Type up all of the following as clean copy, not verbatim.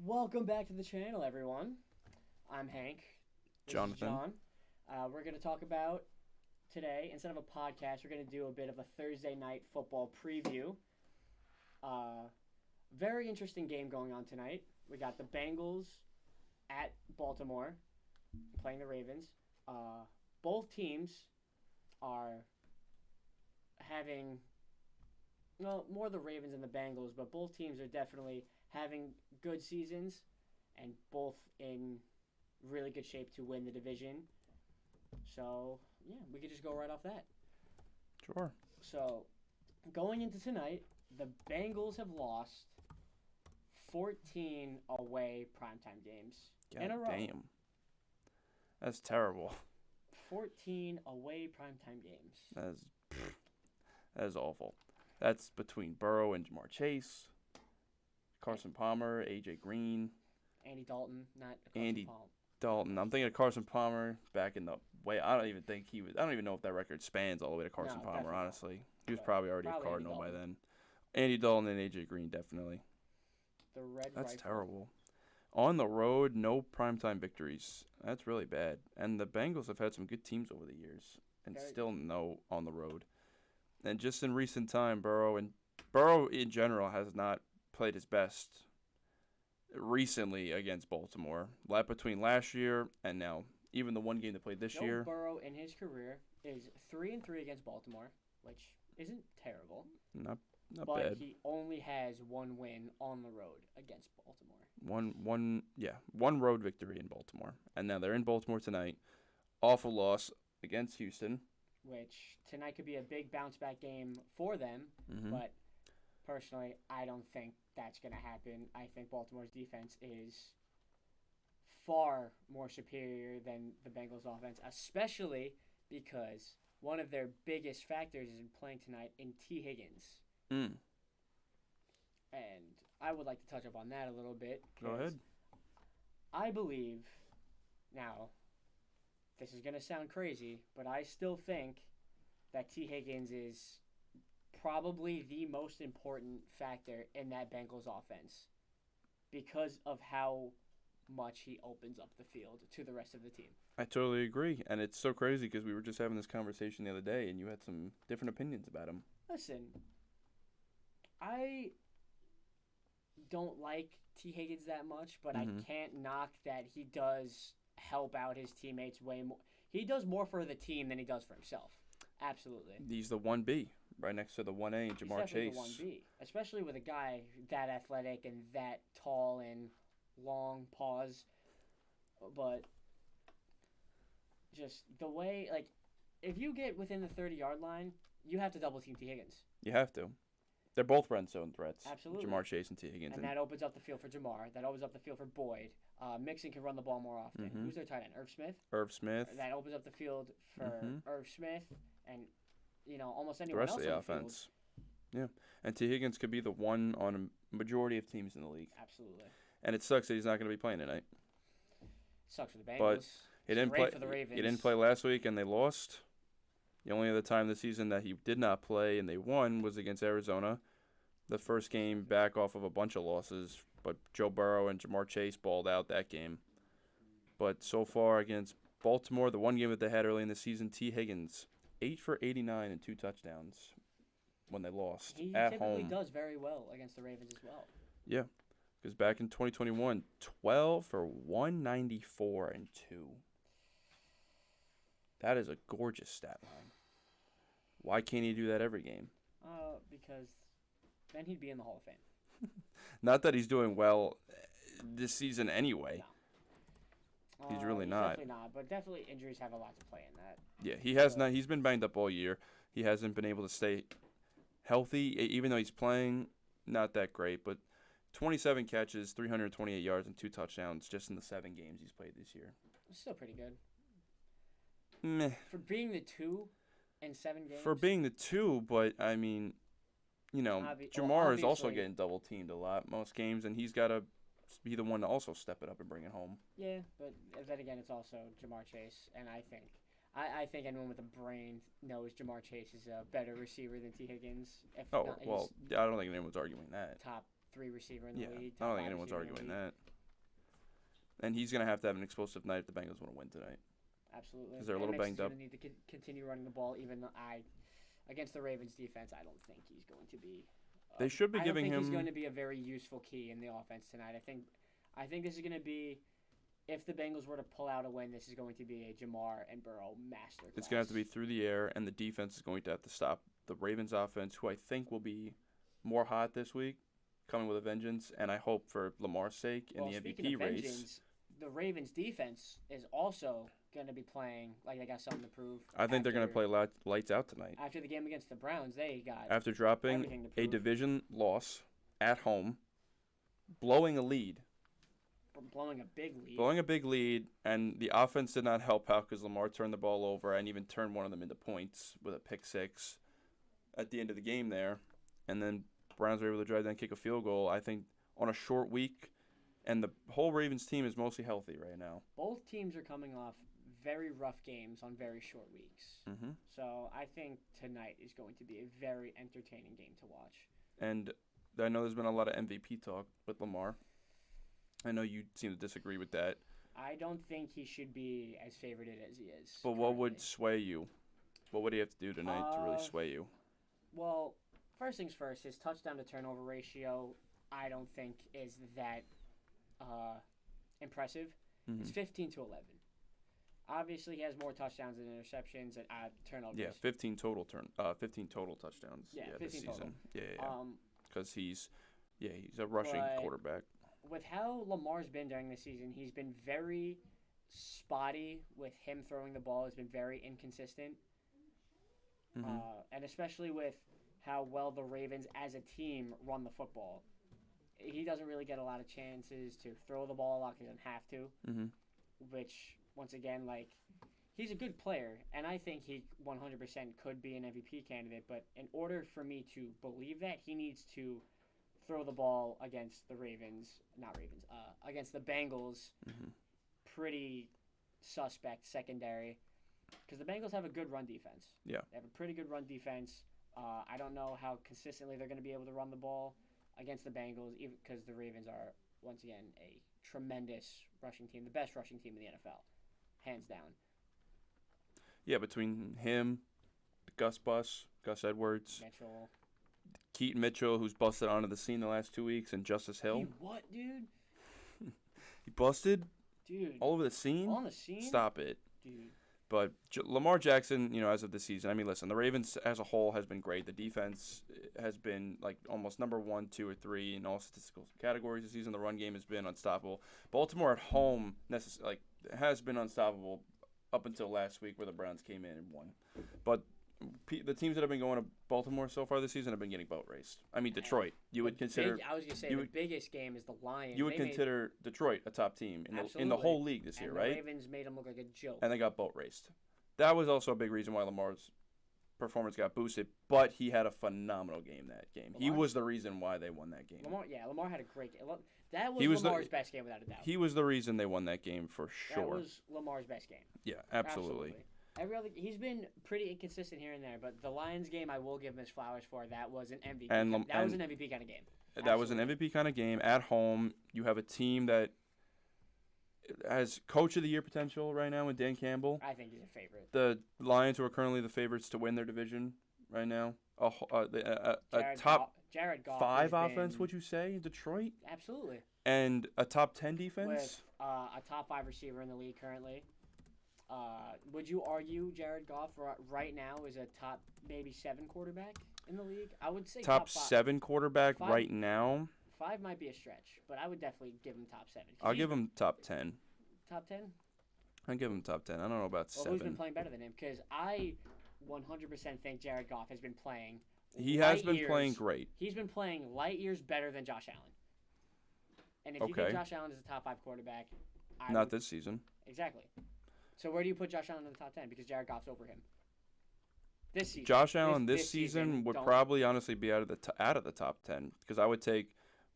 Welcome back to the channel, everyone. I'm Hank. This Jonathan. is John. We're going to talk about today, instead of a podcast, we're going to do a bit of a Thursday night football preview. Very interesting game going on tonight. We got the Bengals at Baltimore playing the Ravens. Both teams are having, well, more the Ravens and the Bengals, but both teams are definitely having good seasons and both in really good shape to win the division. So, yeah, we could just go right off that. Sure. So, going into tonight, the Bengals have lost 14 away primetime games in a row. Damn. That's terrible. 14 away primetime games. That is awful. That's between Burrow and Jamar Chase, Carson Palmer, A.J. Green, Andy Dalton, not Carson Andy Palmer. Dalton. I'm thinking of Carson Palmer back in the way. I don't even know if that record spans all the way to Carson No, Palmer, definitely honestly. He was But probably already a probably Andy Cardinal by Dalton. then. Andy Dalton and A.J. Green, definitely. The Red That's Rifle. terrible. On the road, no primetime victories. That's really bad. And the Bengals have had some good teams over the years, and still no on the road. And just in recent time, Burrow in general has not played his best recently against Baltimore. Between last year and now, even the one game they played this Joe year, Burrow in his career is 3-3 against Baltimore, which isn't terrible. not but bad. he only has one win on the road against Baltimore. One road victory in Baltimore, and now they're in Baltimore tonight. Awful loss against Houston. Which tonight could be a big bounce back game for them, but personally, I don't think that's going to happen. I think Baltimore's defense is far more superior than the Bengals' offense, especially because one of their biggest factors is in playing tonight in Tee Higgins. Mm. And I would like to touch up on that a little bit. Go ahead. I believe, now, this is going to sound crazy, but I still think that Tee Higgins is probably the most important factor in that Bengals offense because of how much he opens up the field to the rest of the team. I totally agree, and it's so crazy because we were just having this conversation the other day, and you had some different opinions about him. Listen, I don't like Tee Higgins that much, but I can't knock that he does help out his teammates way more. He does more for the team than he does for himself. Absolutely. He's the 1B, right next to the 1A and Jamar Chase. He's definitely the 1B, especially with a guy that athletic and that tall and long paws. But just the way, like, if you get within the 30-yard line, you have to double team Tee Higgins. You have to. They're both red zone threats. Absolutely. Jamar Chase and Tee Higgins. And that opens up the field for Jamar. That opens up the field for Boyd. Mixon can run the ball more often. Who's their tight end? Irv Smith? Irv Smith. That opens up the field for Irv Smith and, almost The anyone rest else of the on offense. Yeah. And Tee Higgins could be the one on a majority of teams in the league. Absolutely. And it sucks that he's not going to be playing tonight. Sucks for the Bengals. But he didn't play for the Ravens. He didn't play last week and they lost. The only other time this season that he did not play and they won was against Arizona. The first game back off of a bunch of losses, but Joe Burrow and Jamar Chase balled out that game. But so far against Baltimore, the one game that they had early in the season, Tee Higgins, 8 for 89 and 2 touchdowns when they lost He at typically home. does very well against the Ravens as well. Yeah, because back in 2021, 12 for 194 and 2. That is a gorgeous stat line. Why can't he do that every game? Because then he'd be in the Hall of Fame. Not that he's doing well this season anyway. No. He's really not. Definitely not, but definitely injuries have a lot to play in that. Yeah, he has not. He's been banged up all year. He hasn't been able to stay healthy, even though he's playing not that great. But 27 catches, 328 yards, and 2 touchdowns just in the 7 games he's played this year. Still pretty good. Meh. For being the 2 in 7 games? For being the 2, but, I mean, Jamar is also getting double-teamed a lot most games, and he's got to be the one to also step it up and bring it home. Yeah, but then again, it's also Jamar Chase, and I think anyone with a brain knows Jamar Chase is a better receiver than Tee Higgins. I don't think anyone's arguing that. Top 3 receiver in the league. I don't think top 5 anyone's receiver in the arguing league. that. And he's going to have an explosive night if the Bengals want to win tonight. Absolutely. 'Cause they're a little banged up. Going to need to continue running the ball, even though against the Ravens defense, I don't think he's going to be. They should be giving him. I don't think he's going to be a very useful key in the offense tonight. I think this is going to be, if the Bengals were to pull out a win, this is going to be a Jamar and Burrow masterclass. It's going to have to be through the air, and the defense is going to have to stop the Ravens offense, who I think will be more hot this week, coming with a vengeance, and I hope for Lamar's sake in the MVP race. Vengeance, the Ravens defense is also going to be playing like they got something to prove. I think they're going to play lights out tonight. After the game against the Browns, they got after dropping a division loss at home, blowing a big lead, and the offense did not help out because Lamar turned the ball over and even turned one of them into points with a pick six at the end of the game there, and then Browns were able to drive down and kick a field goal. I think on a short week, and the whole Ravens team is mostly healthy right now. Both teams are coming off very rough games on very short weeks. Mm-hmm. So I think tonight is going to be a very entertaining game to watch. And I know there's been a lot of MVP talk with Lamar. I know you seem to disagree with that. I don't think he should be as favorited as he is. But what would sway you? What would he have to do tonight to really sway you? Well, first things first, his touchdown to turnover ratio I don't think is that impressive. Mm-hmm. It's 15-11. Obviously, he has more touchdowns than interceptions and turnovers. Yeah, 15 total touchdowns. Yeah, 15 this season. Total. Yeah. Because he's a rushing quarterback. With how Lamar's been during the season, he's been very spotty with him throwing the ball. He's been very inconsistent. Mm-hmm. And especially with how well the Ravens as a team run the football. He doesn't really get a lot of chances to throw the ball a lot because he doesn't have to. Mm-hmm. Which, once again, he's a good player, and I think he 100% could be an MVP candidate. But in order for me to believe that, he needs to throw the ball against against the Bengals. Mm-hmm. Pretty suspect secondary, because the Bengals have a good run defense. Yeah, they have a pretty good run defense. I don't know how consistently they're going to be able to run the ball against the Bengals, even because the Ravens are once again a tremendous rushing team, the best rushing team in the NFL, hands down. Yeah, between him, Gus Edwards, Mitchell. Keaton Mitchell, who's busted onto the scene the last 2 weeks, and Justice Hill. He what, dude? He busted? Dude. All over the scene? On the scene? Stop it. Dude. But Lamar Jackson, as of this season, I mean, listen, the Ravens as a whole has been great. The defense has been almost number 1, 2, or 3 in all statistical categories this season. The run game has been unstoppable. Baltimore at home has been unstoppable up until last week where the Browns came in and won. But the teams that have been going to Baltimore so far this season have been getting boat raced. I mean, Detroit. I was going to say the biggest game is the Lions. You would consider Detroit a top team in the whole league this year, right? The Ravens made them look like a joke. And they got boat raced. That was also a big reason why Lamar's performance got boosted, but he had a phenomenal game that game. He was the reason why they won that game. Lamar had a great game. That was Lamar's best game without a doubt. He was the reason they won that game for sure. That was Lamar's best game. Yeah, absolutely. He's been pretty inconsistent here and there, but the Lions game I will give him his flowers for. That was an MVP. That was an MVP kind of game. That was an MVP kind of game at home. You have a team that has Coach of the Year potential right now with Dan Campbell. I think he's a favorite. The Lions, who are currently the favorites to win their division right now, a Jared Goff 5 offense, would you say, in Detroit? Absolutely. And a top 10 defense? With a top 5 receiver in the league currently. Would you argue Jared Goff right now is a top maybe 7 quarterback in the league? I would say top 7 quarterback right now. 5 might be a stretch, but I would definitely give him top 7. I'll give him top 10. Top 10? I'll give him top 10. I don't know about 7. Who's been playing better than him? Because I 100% think Jared Goff has been playing. He has been playing great. He's been playing light years better than Josh Allen. And if you think Josh Allen is a top 5 quarterback, not this season. Exactly. So where do you put Josh Allen in the top 10? Because Jared Goff's over him. This season. Josh Allen this season would probably honestly be out of the top 10 because I would take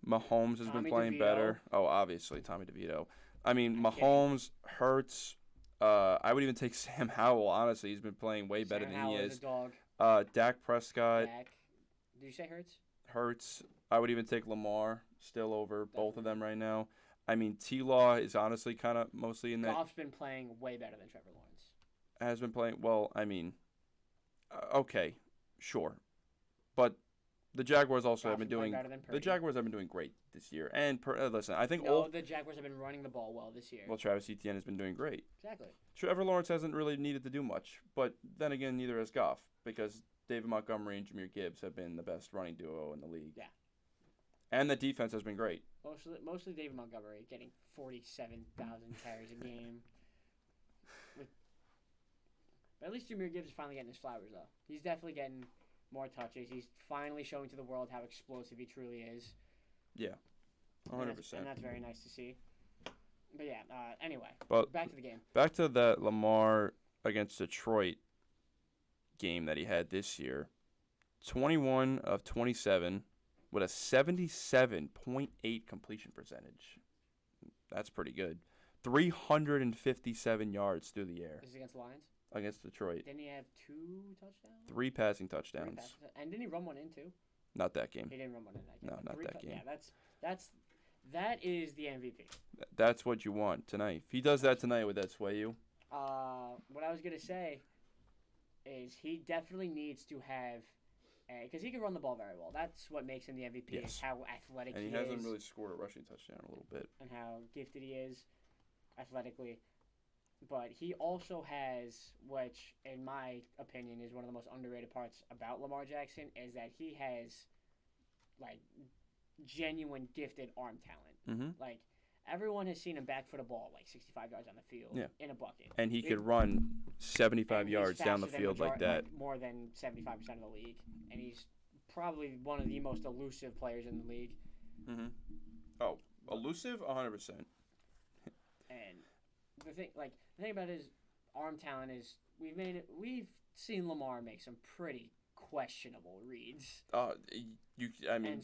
Mahomes has been playing better. Oh, obviously Tommy DeVito. I mean Mahomes, Hurts. I would even take Sam Howell. Honestly, he's been playing way better than he is. Is a dog. Dak Prescott. Did you say Hurts? Hurts. I would even take Lamar still over both of them right now. I mean, T-Law is honestly kind of mostly in that. Goff's been playing way better than Trevor Lawrence. Has been playing well. I mean, okay, sure, but the Jaguars also have been doing. The Jaguars have been doing great this year. And listen, I think the Jaguars have been running the ball well this year. Well, Travis Etienne has been doing great. Exactly. Trevor Lawrence hasn't really needed to do much, but then again, neither has Goff because David Montgomery and Jahmyr Gibbs have been the best running duo in the league. Yeah. And the defense has been great. Mostly David Montgomery getting 47,000 carries a game. But at least Jahmyr Gibbs is finally getting his flowers, though. He's definitely getting more touches. He's finally showing to the world how explosive he truly is. Yeah, 100%. And that's very nice to see. But yeah, anyway, back to the game. Back to that Lamar against Detroit game that he had this year. 21 of 27 with a 77.8 completion percentage. That's pretty good. 357 yards through the air. Is it against the Lions? Against Detroit. Didn't he have 2 touchdowns? 3 passing touchdowns. And didn't he run one in too? Not that game. He didn't run one in that game. No, not that game. Yeah, that is the MVP. That's what you want tonight. If he does that tonight, would that sway you? What I was gonna say is he definitely needs to have, because he can run the ball very well. That's what makes him the MVP. Yes. Is how athletic he is. And he hasn't really scored a rushing touchdown a little bit. And how gifted he is, athletically. But he also has, which in my opinion is one of the most underrated parts about Lamar Jackson, is that he has, like, genuine gifted arm talent. Mm-hmm. Like, everyone has seen him back foot a ball like 65 yards on the field in a bucket. And he could run 75 yards down the field like that. Like more than 75% of the league. And he's probably one of the most elusive players in the league. Mm-hmm. Oh, elusive? 100%. And the thing about his arm talent is we've seen Lamar make some pretty questionable reads.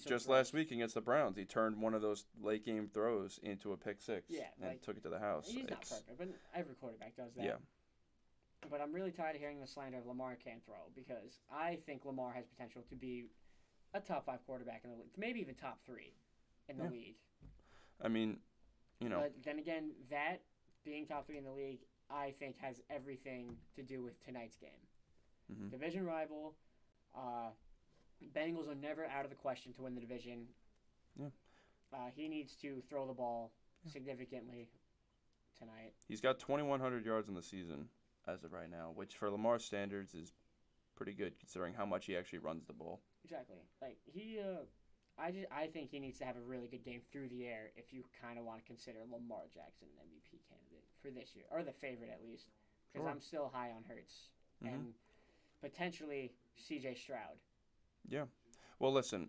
Just last week against the Browns, he turned one of those late game throws into a pick six and took it to the house. He's not perfect, but every quarterback does that. Yeah. But I'm really tired of hearing the slander of Lamar can't throw because I think Lamar has potential to be a top 5 quarterback in the league, maybe even top 3 in the league. I mean, But then again, that being top 3 in the league, I think has everything to do with tonight's game. Mm-hmm. Division rival. Bengals are never out of the question to win the division. Yeah. He needs to throw the ball significantly tonight. He's got 2,100 yards in the season as of right now, which for Lamar's standards is pretty good considering how much he actually runs the ball. Exactly. Like I think he needs to have a really good game through the air if you kind of want to consider Lamar Jackson an MVP candidate for this year, or the favorite at least, because I'm still high on Hurts and potentially C.J. Stroud. Yeah. Well, listen,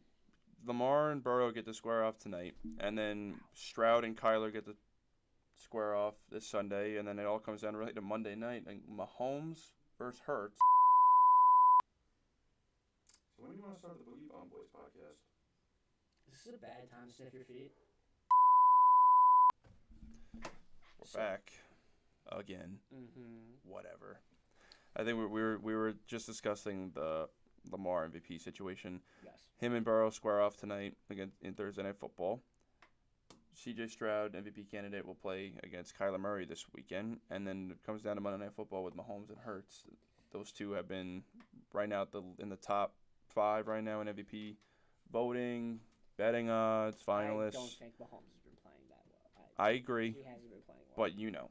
Lamar and Burrow get to square off tonight, and then Stroud and Kyler get to square off this Sunday, and then it all comes down really to Monday night, and Mahomes versus Hurts. So when do you want to start the Boogie Bomb Boys podcast? This is a bad time to sniff your feet. We're back again. Mm-hmm. Whatever. I think we were just discussing the Lamar MVP situation. Yes. Him and Burrow square off tonight again in Thursday Night Football. C.J. Stroud, MVP candidate, will play against Kyler Murray this weekend, and then it comes down to Monday Night Football with Mahomes and Hurts. Those two have been right now in the top 5 right now in MVP voting, betting odds, finalists. I don't think Mahomes has been playing that well. I agree. He hasn't been playing well. But you know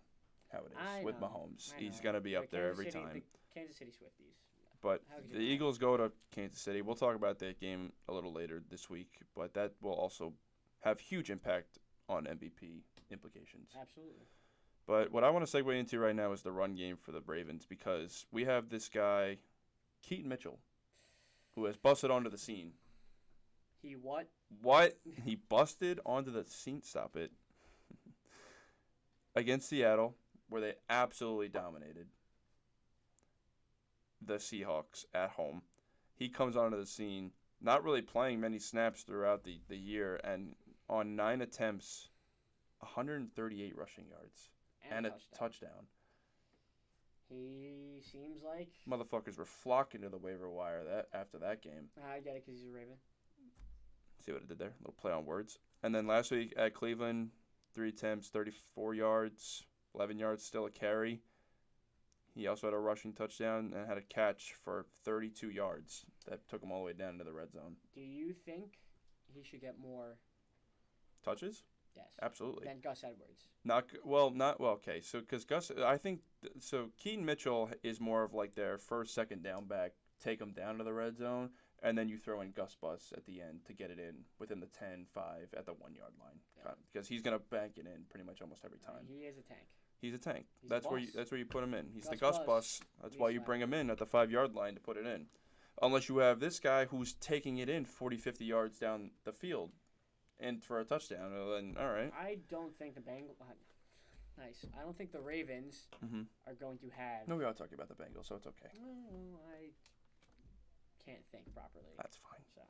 how it is with Mahomes. He's going to be up there every time. The Kansas City Swifties. But the Eagles go to Kansas City. We'll talk about that game a little later this week, but that will also have huge impact on MVP implications. Absolutely. But what I want to segue into right now is the run game for the Ravens, because we have this guy, Keaton Mitchell, who has busted onto the scene. He what? What? He busted onto the scene, stop it, against Seattle, where they absolutely dominated the Seahawks at home. He comes onto the scene, not really playing many snaps throughout the year, and on 9 attempts, 138 rushing yards and a touchdown. He seems like motherfuckers were flocking to the waiver wire after that game. I get it because he's a Raven. See what I did there? A little play on words. And then last week at Cleveland, 3 attempts, 34 yards, 11 yards, still a carry. He also had a rushing touchdown and had a catch for 32 yards. That took him all the way down into the red zone. Do you think he should get more touches? Yes. Absolutely. Than Gus Edwards. Okay. So because Gus, I think so. Keaton Mitchell is more of like their first, second down back. Take them down to the red zone, and then you throw in Gus Bus at the end to get it in within the 10-5 at the 1 yard line. Because he's gonna bank it in pretty much almost every time. He is a tank. He's a tank. He's that's a where you put him in. He's the Gus Bus. That's why you bring him in at the 5 yard line to put it in. Unless you have this guy who's taking it in 40, 50 yards down the field and for a touchdown, then all right. I don't think the Bengals. Nice. I don't think the Ravens are going to have. No, we are talking about the Bengals, so it's okay. I can't think properly. That's fine. So,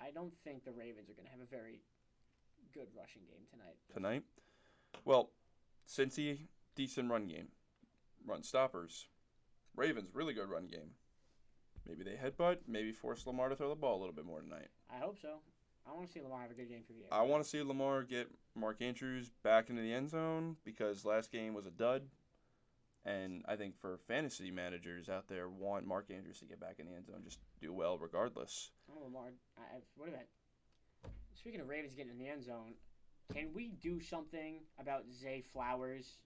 I don't think the Ravens are going to have a very good rushing game tonight. Tonight? Well, Cincy, decent run game. Run stoppers. Ravens, really good run game. Maybe they headbutt. Maybe force Lamar to throw the ball a little bit more tonight. I hope so. I want to see Lamar have a good game for the year. I want to see Lamar get Mark Andrews back into the end zone because last game was a dud. And I think for fantasy managers out there want Mark Andrews to get back in the end zone, just do well regardless. Oh, Lamar. What about? Speaking of Ravens getting in the end zone, can we do something about Zay Flowers?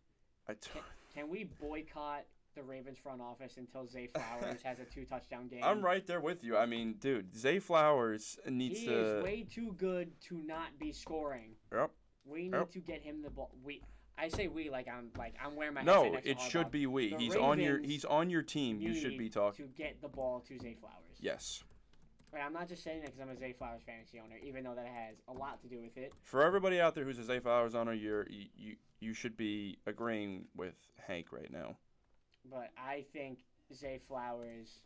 Can we boycott the Ravens front office until Zay Flowers has a 2-touchdown game? I'm right there with you. I mean, dude, Zay Flowers needs to... He is way too good to not be scoring. Yep. We need to get him the ball. I say we like I'm wearing my no. headset next It to should be we. He's on your team. You should be talking to get the ball to Zay Flowers. Yes. But I'm not just saying that because I'm a Zay Flowers fantasy owner, even though that has a lot to do with it. For everybody out there who's a Zay Flowers owner, you should be agreeing with Hank right now. But I think Zay Flowers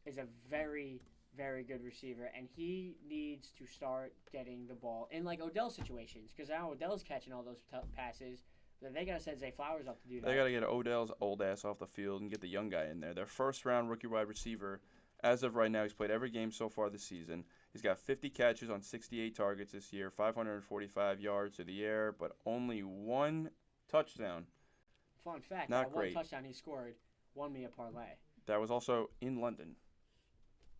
is a very, very good receiver, and he needs to start getting the ball in like Odell situations because now Odell's catching all those passes. But they gotta set Zay Flowers up to do that. They gotta get Odell's old ass off the field and get the young guy in there. Their first-round rookie wide receiver. As of right now, he's played every game so far this season. He's got 50 catches on 68 targets this year, 545 yards to the air, but only 1 touchdown. Fun fact, Not that great. 1 touchdown he scored won me a parlay. That was also in London.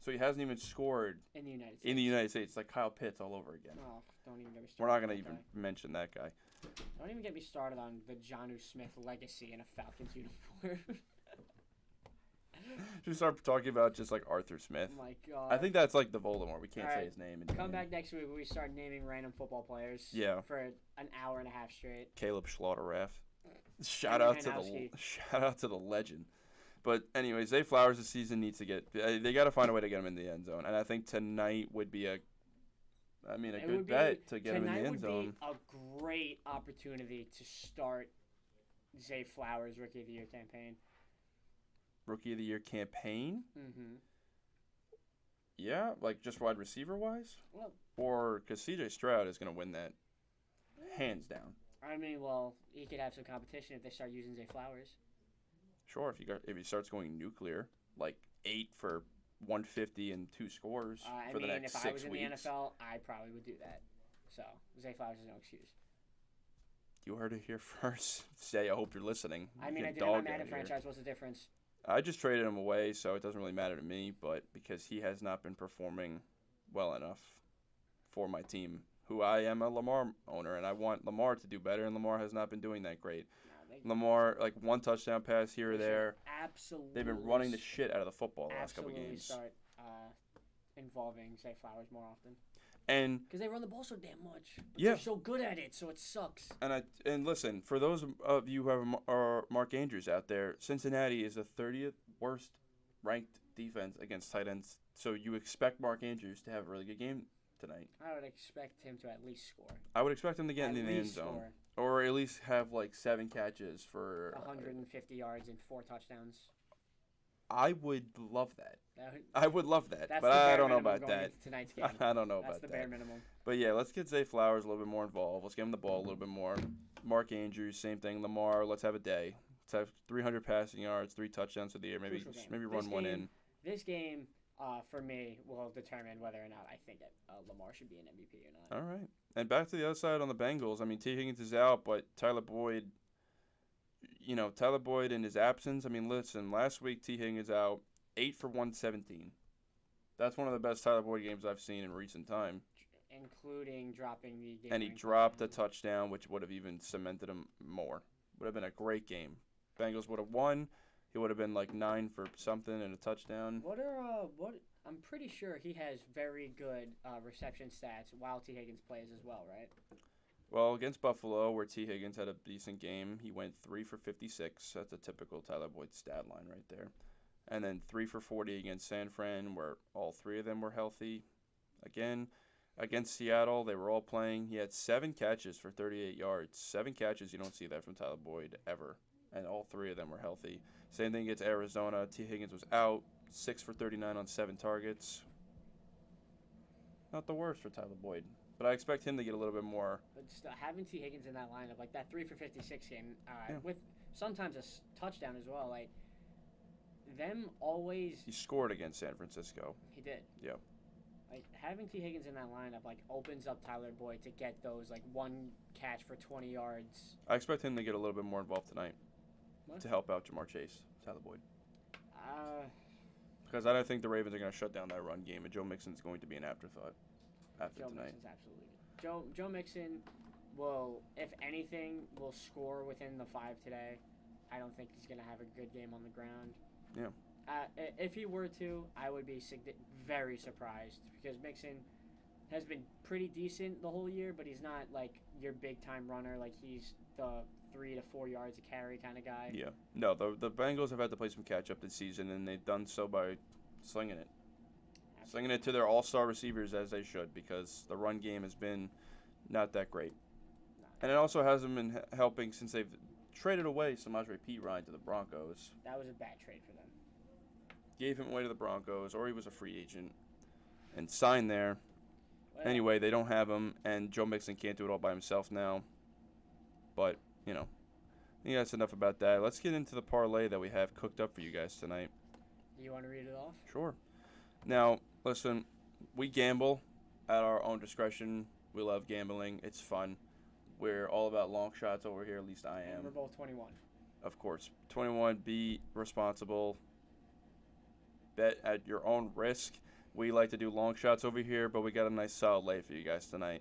So he hasn't even scored in the United States. In the United States, like Kyle Pitts all over again. Oh, don't even get me started. We're not going to even mention that guy. Don't even get me started on the Jonnu Smith legacy in a Falcons uniform. Should we start talking about just like Arthur Smith? Oh my God. I think that's like the Voldemort. We can't say his name. Come back next week when we start naming random football players. Yeah. For an hour and a half straight. Caleb Schlotterraff. Shout out to the legend. But anyway, Zay Flowers this season needs to get. They got to find a way to get him in the end zone, and I think tonight would be a good bet to get him in the end zone. Tonight would be a great opportunity to start Zay Flowers' Rookie of the Year campaign. Rookie of the Year campaign? Mm-hmm. Yeah, like just wide receiver wise? Well, or because CJ Stroud is going to win that hands down. I mean, well, he could have some competition if they start using Zay Flowers. Sure, if he starts going nuclear, like 8 for 150 and 2 scores for the next 6 weeks. If I was in the NFL, I probably would do that. So, Zay Flowers is no excuse. You heard it here first. Say, I hope you're listening. I mean, I did my Madden franchise. What's the difference? I just traded him away, so it doesn't really matter to me, but because he has not been performing well enough for my team, who I am a Lamar owner, and I want Lamar to do better, and Lamar has not been doing that great. Lamar, like 1 touchdown pass here or there. Absolutely. They've been running the shit out of the football the last couple games. Absolutely start involving Zay Flowers more often. And because they run the ball so damn much. But yeah. They're so good at it, so it sucks. And listen, for those of you who have Mark Andrews out there, Cincinnati is the 30th worst ranked defense against tight ends. So you expect Mark Andrews to have a really good game tonight. I would expect him to at least score. I would expect him to get in the end zone. Or at least have like 7 catches for 150 yards and 4 touchdowns. I would love that. I would love that, but I don't know about that. Tonight's game. I don't know about that. That's the bare minimum. But yeah, let's get Zay Flowers a little bit more involved. Let's get him the ball a little bit more. Mark Andrews, same thing. Lamar, let's have a day. Let's have 300 passing yards, 3 touchdowns for the year. Maybe run one in. This game, for me, will determine whether or not I think that Lamar should be an MVP or not. All right. And back to the other side on the Bengals. I mean, Tee Higgins is out, but Tyler Boyd, Tyler Boyd in his absence. I mean, listen, last week Tee Higgins out 8 for 117. That's one of the best Tyler Boyd games I've seen in recent time. Including dropping the game. And he dropped a touchdown, which would have even cemented him more. Would have been a great game. Bengals would have won. He would have been like 9 for something and a touchdown. I'm pretty sure he has very good reception stats while Tee Higgins plays as well, right? Well, against Buffalo, where Tee Higgins had a decent game, he went 3 for 56. That's a typical Tyler Boyd stat line right there. And then 3 for 40 against San Fran, where all 3 of them were healthy. Again, against Seattle, they were all playing. He had 7 catches for 38 yards. 7 catches, you don't see that from Tyler Boyd ever. And all 3 of them were healthy. Same thing against Arizona. Tee Higgins was out, 6 for 39 on 7 targets. Not the worst for Tyler Boyd. But I expect him to get a little bit more. But still, having Tee Higgins in that lineup, like that 3 for 56 game, with sometimes a touchdown as well, like them always. He scored against San Francisco. He did. Yep. Like having Tee Higgins in that lineup, like opens up Tyler Boyd to get those like 1 catch for 20 yards. I expect him to get a little bit more involved tonight. What? To help out Jamar Chase, Tyler Boyd. Because I don't think the Ravens are going to shut down that run game, and Joe Mixon's going to be an afterthought after Joe tonight. Mixon's absolutely. Joe Mixon will, if anything, will score within the 5 today. I don't think he's going to have a good game on the ground. Yeah. If he were to, I would be very surprised because Mixon has been pretty decent the whole year, but he's not like your big time runner. Like he's the 3 to 4 yards a carry kind of guy. Yeah. No, the Bengals have had to play some catch up this season, and they've done so by slinging it. Absolutely. Slinging it to their all-star receivers as they should, because the run game has been not that great. And it also hasn't been helping since they've traded away Samaje Perine to the Broncos. That was a bad trade for them. Gave him away to the Broncos, or he was a free agent, and signed there. Well, Anyway, they don't have him, and Joe Mixon can't do it all by himself now. But, I think that's enough about that. Let's get into the parlay that we have cooked up for you guys tonight. you want to read it off? Sure. Now, listen, we gamble at our own discretion. We love gambling. It's fun. We're all about long shots over here, at least I am. And we're both 21. Of course. 21, be responsible. Bet at your own risk. We like to do long shots over here, but we got a nice solid lay for you guys tonight.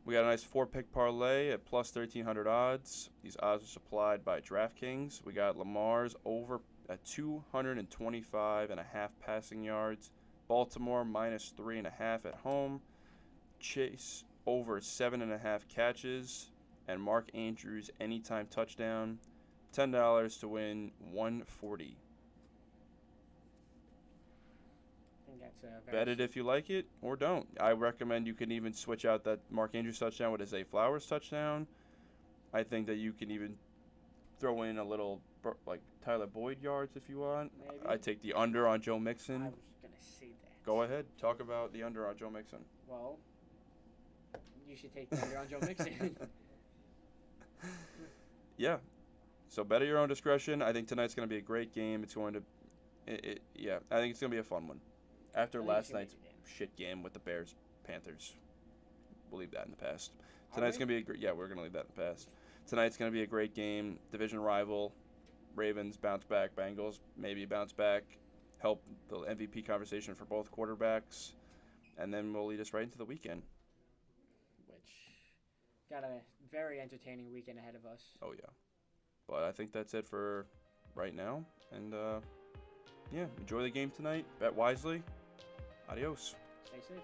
We got a nice 4-pick parlay at plus 1,300 odds. These odds are supplied by DraftKings. We got Lamar's over at 225.5 passing yards. Baltimore minus 3.5 at home. Chase over 7.5 catches. And Mark Andrews anytime touchdown. $10 to win $140. Bet it if you like it or don't. I recommend you can even switch out that Mark Andrews touchdown with a Zay Flowers touchdown. I think that you can even throw in a little like Tyler Boyd yards if you want. Maybe. I take the under on Joe Mixon. I was going to say that. Go ahead. Talk about the under on Joe Mixon. Well, you should take the under on Joe Mixon. Yeah. So bet at your own discretion. I think tonight's going to be a great game. It's going to, I think it's going to be a fun one. After last night's shit game with the Bears Panthers, we'll leave that in the past. Tonight's going to be a great. Yeah, we're going to leave that in the past. Tonight's going to be a great game. Division rival. Ravens bounce back. Bengals maybe bounce back. Help the MVP conversation for both quarterbacks, and then we'll lead us right into the weekend. Which got a very entertaining weekend ahead of us. Oh yeah, but I think that's it for right now. And yeah, enjoy the game tonight. Bet wisely. Adios. Stay safe.